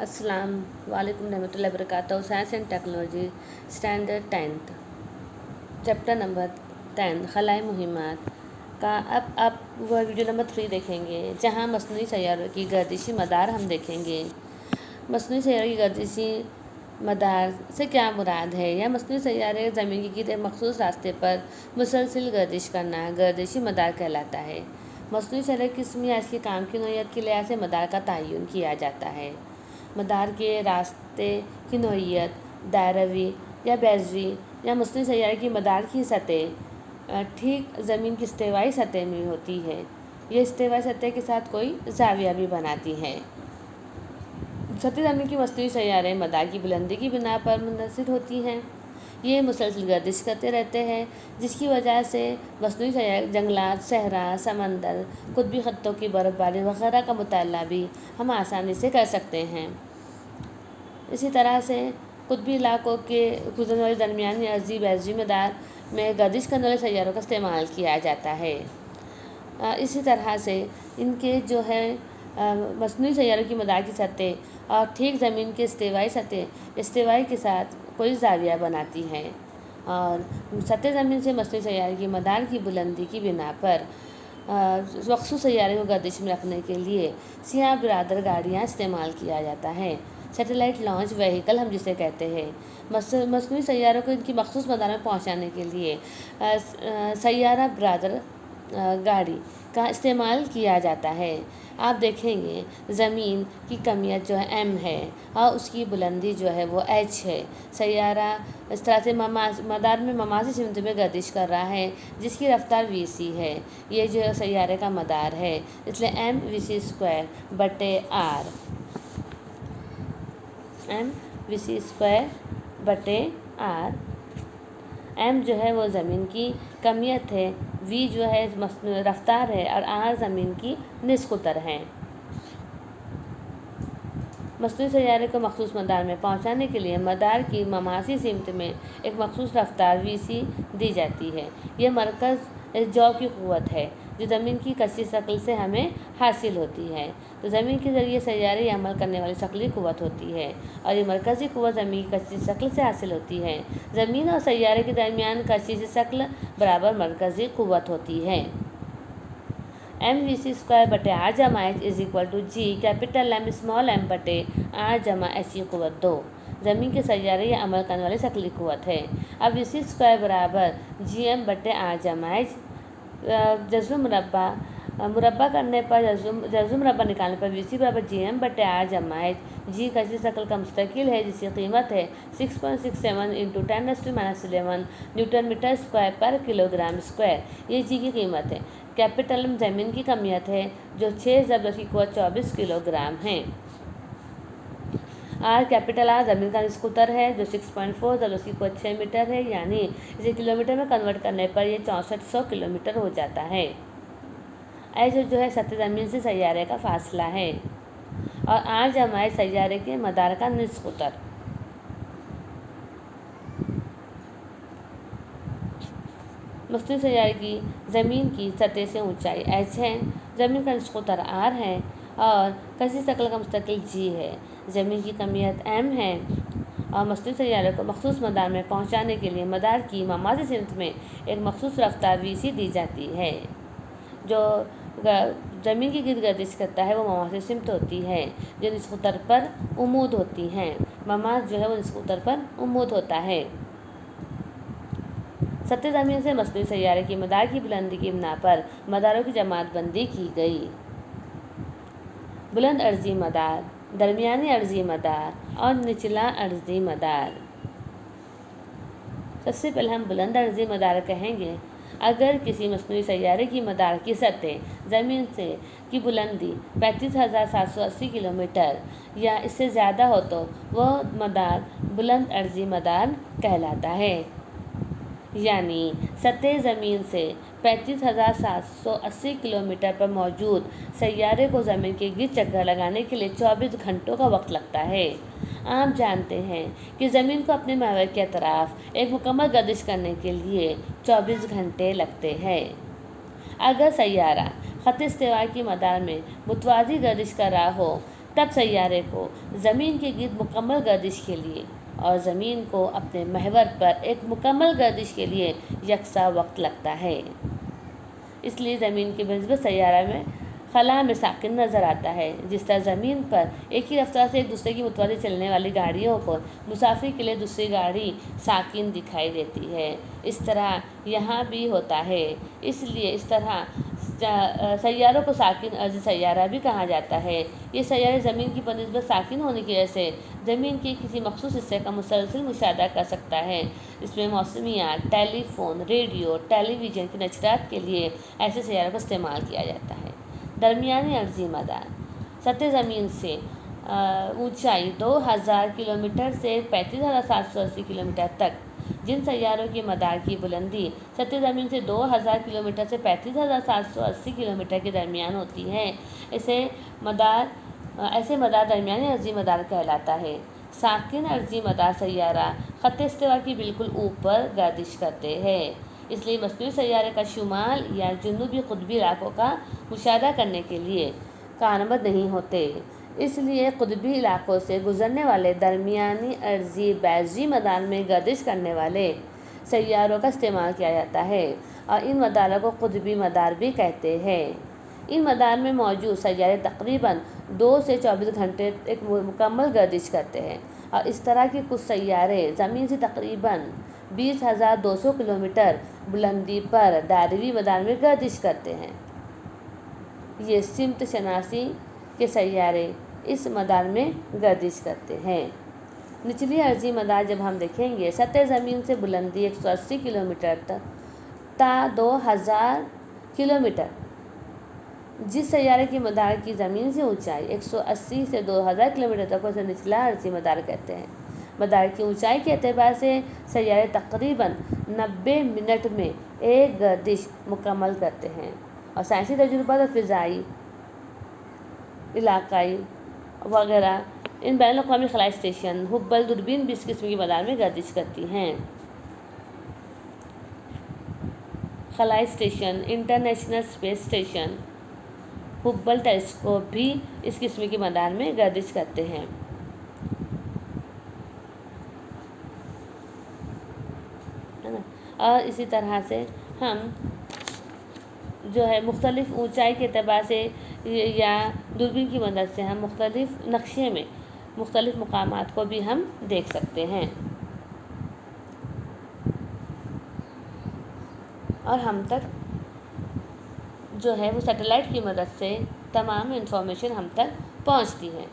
अस्सलाम वालेकुम रहमतुल्लाहि वबरकातुहू। Science and technology standard 10th chapter number 10 खलाए मुहिम्मात का अब आप वह वीडियो नंबर 3 देखेंगे, जहां मस्नूई सैयारों की गर्दिशी मदार हम देखेंगे। मस्नूई सैयारों की गर्दिशी मदार से क्या मुराद है? यह मस्नूई सैयारे ज़मीन की एक मखसूस रास्ते पर मुसलसिल गर्दिश करना गर्दिशी मदार कहलाता है। मस्नूई सैयारे की किस्म या इसके काम की नौइयत के लिहाज से मदार का तयन किया जाता है। मदार के रास्ते की नौइयत दायरवी या बैजरी या मस्नूई सैयारे की मदार की सतह ठीक ज़मीन की इस्तिवाई सतह में होती है। ये इस्तिवाई सतह के साथ कोई ज़ाविया भी बनाती है। सतह ज़मीन की मस्नूई सैयारे मदार की बुलंदी की बिना पर मुनहसर होती हैं। ये मुसलसल गर्दिश करते रहते हैं, जिसकी वजह से मस्नूई सैयारे जंगलात, सहरा, समंदर, कुतबी खत्तों की बर्फ़बारी वगैरह का मुताला भी हम आसानी से कर सकते हैं। इसी तरह से कुतबी इलाकों के गुजरने वाले दरमियानी अर्जी बैजरी मदार में गर्दिश करने वाले सैयारों का इस्तेमाल किया जाता है। इसी तरह से इनके जो है मस्नूई सैयारों की मदार की सतह और ठीक ज़मीन के इस्तिवाई के साथ कोई ज़ाविया बनाती है और सतह ज़मीन से मस्नूई सैयारे की मदार की बुलंदी की बिना पर मखसूस सैयारे को गर्दिश में रखने के लिए सियाह बिरादर गाड़ियाँ इस्तेमाल किया जाता है। सैटेलाइट लॉन्च व्हीकल हम जिसे कहते हैं। मस्नूई सैयारों को इनकी मखसूस मदार में पहुँचाने के लिए सैयारा बिरादर गाड़ी का इस्तेमाल किया जाता है। आप देखेंगे ज़मीन की कमियत जो है m है और उसकी बुलंदी जो है वो h है। सैयारा इस तरह से मदार में ममासी सिमत में गर्दिश कर रहा है, जिसकी रफ्तार vc है। ये जो सैयारे का मदार है, इसलिए m/v² बटे r m जो है वो ज़मीन की कमियत है, v जो है रफ्तार है और r ज़मीन की निस्कुतर है। मस्नूई सैयारे को मखसूस मदार में पहुंचाने के लिए मदार की ममासी सिमत में एक मखसूस रफ्तार vc दी जाती है। यह मरकज़ जौ की क़ुव्वत है जो ज़मीन की कच्ची शक्ल से हमें हासिल होती है। तो ज़मीन के ज़रिए सैयारे या अमल करने वाली शक्ली क़ुव्वत होती है और ये मरकज़ी क़ुव्वत ज़मीन की कच्ची शक्ल से हासिल होती है। ज़मीन और सैयारे के दरमियान कच्ची शक्ल बराबर मरकज़ी क़ुव्वत होती है। m/v² बटे r जमा h is equal to g capital M small m बटे r जमा h की क़ुव्वत 2 ज़मीन के सैयारे या अमल करने वाली शक्ली क़ुव्वत है। अब v² बराबर gm बटे r जमा h मुरब्बा करने पर जज़्व मुरब्बा निकालने पर vc बराबर gm बटे r जमा h। g कच्ची शक्ल का मुस्तकिल है जिसकी कीमत है 6.67 × 10⁻11 न्यूटन मीटर स्क्वायर पर किलोग्राम स्क्वायर। ये g की कीमत है। कैपिटल M ज़मीन की कमियत है जो 6 × 10⁻24 किलोग्राम है। r कैपिटल R ज़मीन का निस्कुतर है जो 6.4 × 10⁻6 मीटर है, यानी इसे किलोमीटर में कन्वर्ट करने पर यह 6400 किलोमीटर हो जाता है। h जो है सतह ज़मीन से सैयारे का फासला है और r जमा h सैयारे के मदार का निस्कुतर। मस्नूई सैयारे की ज़मीन की सतह से ऊंचाई h है, ज़मीन का निस्कुतर r है और कच्ची शक्ल का मुस्तकिल g है। ज़मीन की कमियत m है और मस्नूई सैयारे को मखसूस मदार में पहुंचाने के लिए मदार की ममासी सिमत में एक मखसूस रफ्तार vc दी जाती है। जो ज़मीन की गर्दिश करता है वो ममासी सिमत होती है जो निस्कुतर पर उमूद होती हैं। ममास जो है वो निस्कुतर पर उमूद होता है। सतह ज़मीन से मस्नूई सैयारे की मदार की बुलंदी की बिना पर मदारों की जमात बंदी की गई। बुलंद अर्जी मदार, दरमियानी अर्जी मदार और निचला अर्जी मदार। सबसे पहले हम बुलंद अर्जी मदार कहेंगे। अगर किसी मस्नूई सैयारे की मदार की सतह ज़मीन से की बुलंदी 35,780 किलोमीटर या इससे ज़्यादा हो तो वह मदार बुलंद अर्जी मदार कहलाता है। यानी सतह ज़मीन से 35,780 किलोमीटर पर मौजूद सैयारे को ज़मीन के गिर्द चक्कर लगाने के लिए 24 घंटों का वक्त लगता है। आप जानते हैं कि ज़मीन को अपने महवर के अतराफ़ एक मुकम्मल गर्दिश करने के लिए 24 घंटे लगते हैं। अगर सैयारा ख़त इस्तिवा की मदार में मुतवाज़ी गर्दिश कर रहा हो तब सैयारे को ज़मीन के गिर्द मुकम्मल गर्दिश के लिए और ज़मीन को अपने महवर पर एक मुकम्मल गर्दिश के लिए यकसा वक्त लगता है। इसलिए ज़मीन की बनिस्बत सैयारा में खला में साकिन नज़र आता है। जिस तरह ज़मीन पर एक ही रफ्तार से एक दूसरे की मुतवाज़ी चलने वाली गाड़ियों को मुसाफिर के लिए दूसरी गाड़ी साकिन दिखाई देती है, इस तरह यहाँ भी होता है। इसलिए इस तरह सैयारों को साकिन अर्ज़ी सैयारा भी कहा जाता है। ये सैयारे ज़मीन की बनिस्बत साकिन होने की वजह से ज़मीन के किसी मखसूस हिस्से का मुसलसल मुशाहदा कर सकता है। इसमें मौसमियात, टेलीफोन, रेडियो, टेलीविज़न की नशरियात के लिए ऐसे सैयारों का इस्तेमाल किया जाता है। दरमियानी अर्ज़ी मदार सतह ज़मीन से ऊंचाई 2000 किलोमीटर से 35,780 किलोमीटर तक। जिन सैयारों के मदार की बुलंदी सतह ज़मीन से 2000 किलोमीटर से 35,780 किलोमीटर के दरमियान होती है, ऐसे मदार दरमियानी अर्ज़ी मदार कहलाता है। साकिन अर्ज़ी मदार सैयारा ख़त्ते इस्तिवा की बिल्कुल ऊपर गर्दिश करते हैं, इसलिए मस्नूई सैयारे का शुमाल या जुनूबी क़ुतबी इलाकों का मुशाहदा करने के लिए कारआमद नहीं होते। इसलिए क़ुतबी इलाकों से गुज़रने वाले दरमियानी अर्ज़ी बैज़ी मदार में गर्दिश करने वाले सैयारों का इस्तेमाल किया जाता है और इन मदारों को क़ुतबी मदार भी कहते हैं। इन मदार में मौजूद सैयारे तकरीबन 2 से 24 घंटे एक मुकम्मल गर्दिश करते हैं और इस तरह के कुछ सैयारे ज़मीन से तकरीबन 20,200 किलोमीटर बुलंदी पर दायरवी मदार में गर्दिश करते हैं। ये सिमत शनासी के सैयारे इस मदार में गर्दिश करते हैं। निचली अर्ज़ी मदार जब हम देखेंगे सतह ज़मीन से बुलंदी 180 किलोमीटर तक ता 2000 किलोमीटर। जिस सैयारे की मदार की ज़मीन से ऊंचाई 180 से 2000 किलोमीटर तक उसे निचला अर्ज़ी मदार कहते हैं। मदार की ऊंचाई के एतबार से सैयारे तकरीबन 90 मिनट में एक गर्दिश मुकम्मल करते हैं और साइंसी तजुर्बात और फ़िज़ाई इलाकाई वगैरह इन बैनुल-अक़वामी खलाई स्टेशन हुब्बल दूरबीन भी इस किस्म की मदार में गर्दिश करती हैं। खलाई station, international space station, Hubble telescope भी इस किस्म की मदार में गर्दिश करते हैं। है ना। और इसी तरह से हम जो है मुख्तलिफ़ ऊंचाई के एतबार से या दूरबीन की मदद से हम मुख्तलिफ़ नक्शे में मुख्तलिफ़ मुकामात को भी हम देख सकते हैं और हम तक जो है वो सैटेलाइट की मदद से तमाम इंफॉर्मेशन हम तक पहुंचती है।